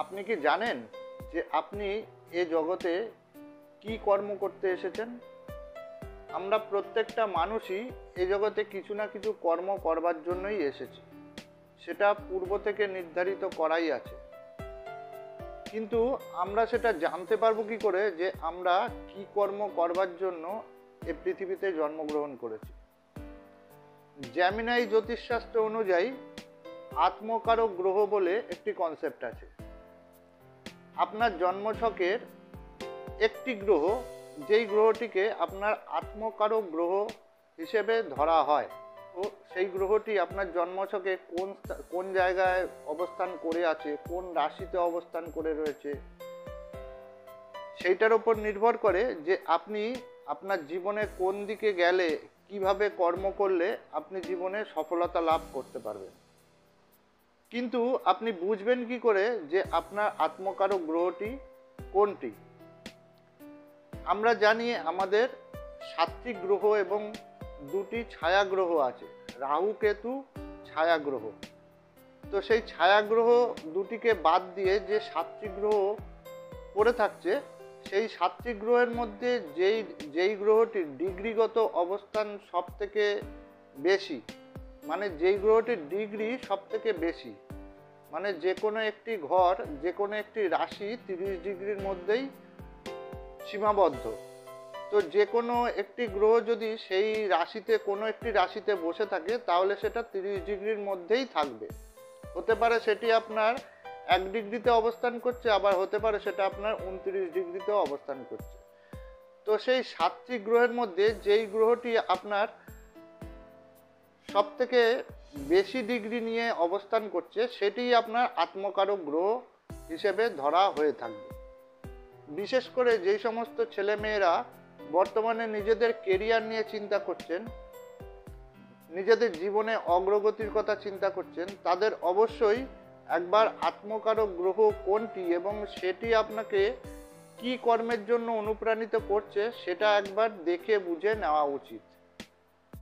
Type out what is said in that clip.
আপনি কি জানেন যে আপনি এ জগতে কি কর্ম করতে এসেছেন? আমরা প্রত্যেকটা মানুষই এ জগতে কিছু না কিছু কর্ম করবার জন্যই এসেছি। সেটা পূর্ব থেকে নির্ধারিত করাই আছে। কিন্তু আমরা সেটা জানতে পারবো কি করে যে আমরা কি কর্ম করবার জন্য এ পৃথিবীতে জন্মগ্রহণ করেছি? জ্যামিনাই জ্যোতিষশাস্ত্র অনুযায়ী আত্মকারক গ্রহ বলে একটি কনসেপ্ট আছে। আপনার জন্মছকের একটি গ্রহ, যেই গ্রহটিকে আপনার আত্মকারক গ্রহ হিসেবে ধরা হয়, তো সেই গ্রহটি আপনার জন্মছকে কোন জায়গায় অবস্থান করে আছে, কোন রাশিতে অবস্থান করে রয়েছে, সেইটার উপর নির্ভর করে যে আপনি আপনার জীবনে কোন দিকে গেলে, কিভাবে কর্ম করলে আপনি জীবনে সফলতা লাভ করতে পারবেন। কিন্তু আপনি বুঝবেন কি করে যে আপনার আত্মকারক গ্রহটি কোনটি? আমরা জানি আমাদের 7টি গ্রহ এবং 2টি ছায়া গ্রহ আছে, রাহু কেতু ছায়া গ্রহ। তো সেই ছায়া গ্রহ দুটিকে বাদ দিয়ে যে 7টি গ্রহ পড়ে থাকছে, সেই 7টি গ্রহের মধ্যে যেই গ্রহটির ডিগ্রিগত অবস্থান সব থেকে বেশি, মানে যেই গ্রহটির ডিগ্রি সব থেকে বেশি, মানে যে কোনো একটি ঘর, যে কোনো একটি রাশি 30 ডিগ্রির মধ্যেই সীমাবদ্ধ। তো যে কোনো একটি গ্রহ যদি সেই রাশিতে, কোনো একটি রাশিতে বসে থাকে, তাহলে সেটা 30 ডিগ্রির মধ্যেই থাকবে। হতে পারে সেটি আপনার 1 ডিগ্রিতে অবস্থান করছে, আবার হতে পারে সেটা আপনার 29 ডিগ্রিতেও অবস্থান করছে। তো সেই 7টি গ্রহের মধ্যে যেই গ্রহটি আপনার সব থেকে বেশি ডিগ্রি নিয়ে অবস্থান করছে, সেটি আপনার আত্মকারক গ্রহ হিসেবে ধরা হয়ে থাকবে। বিশেষ করে যেই সমস্ত ছেলেমেয়েরা বর্তমানে নিজেদের কেরিয়ার নিয়ে চিন্তা করছেন, নিজেদের জীবনে অগ্রগতির কথা চিন্তা করছেন, তাদের অবশ্যই একবার আত্মকারক গ্রহ কোনটি এবং সেটি আপনাকে কি কর্মের জন্য অনুপ্রাণিত করছে সেটা একবার দেখে বুঝে নেওয়া উচিত।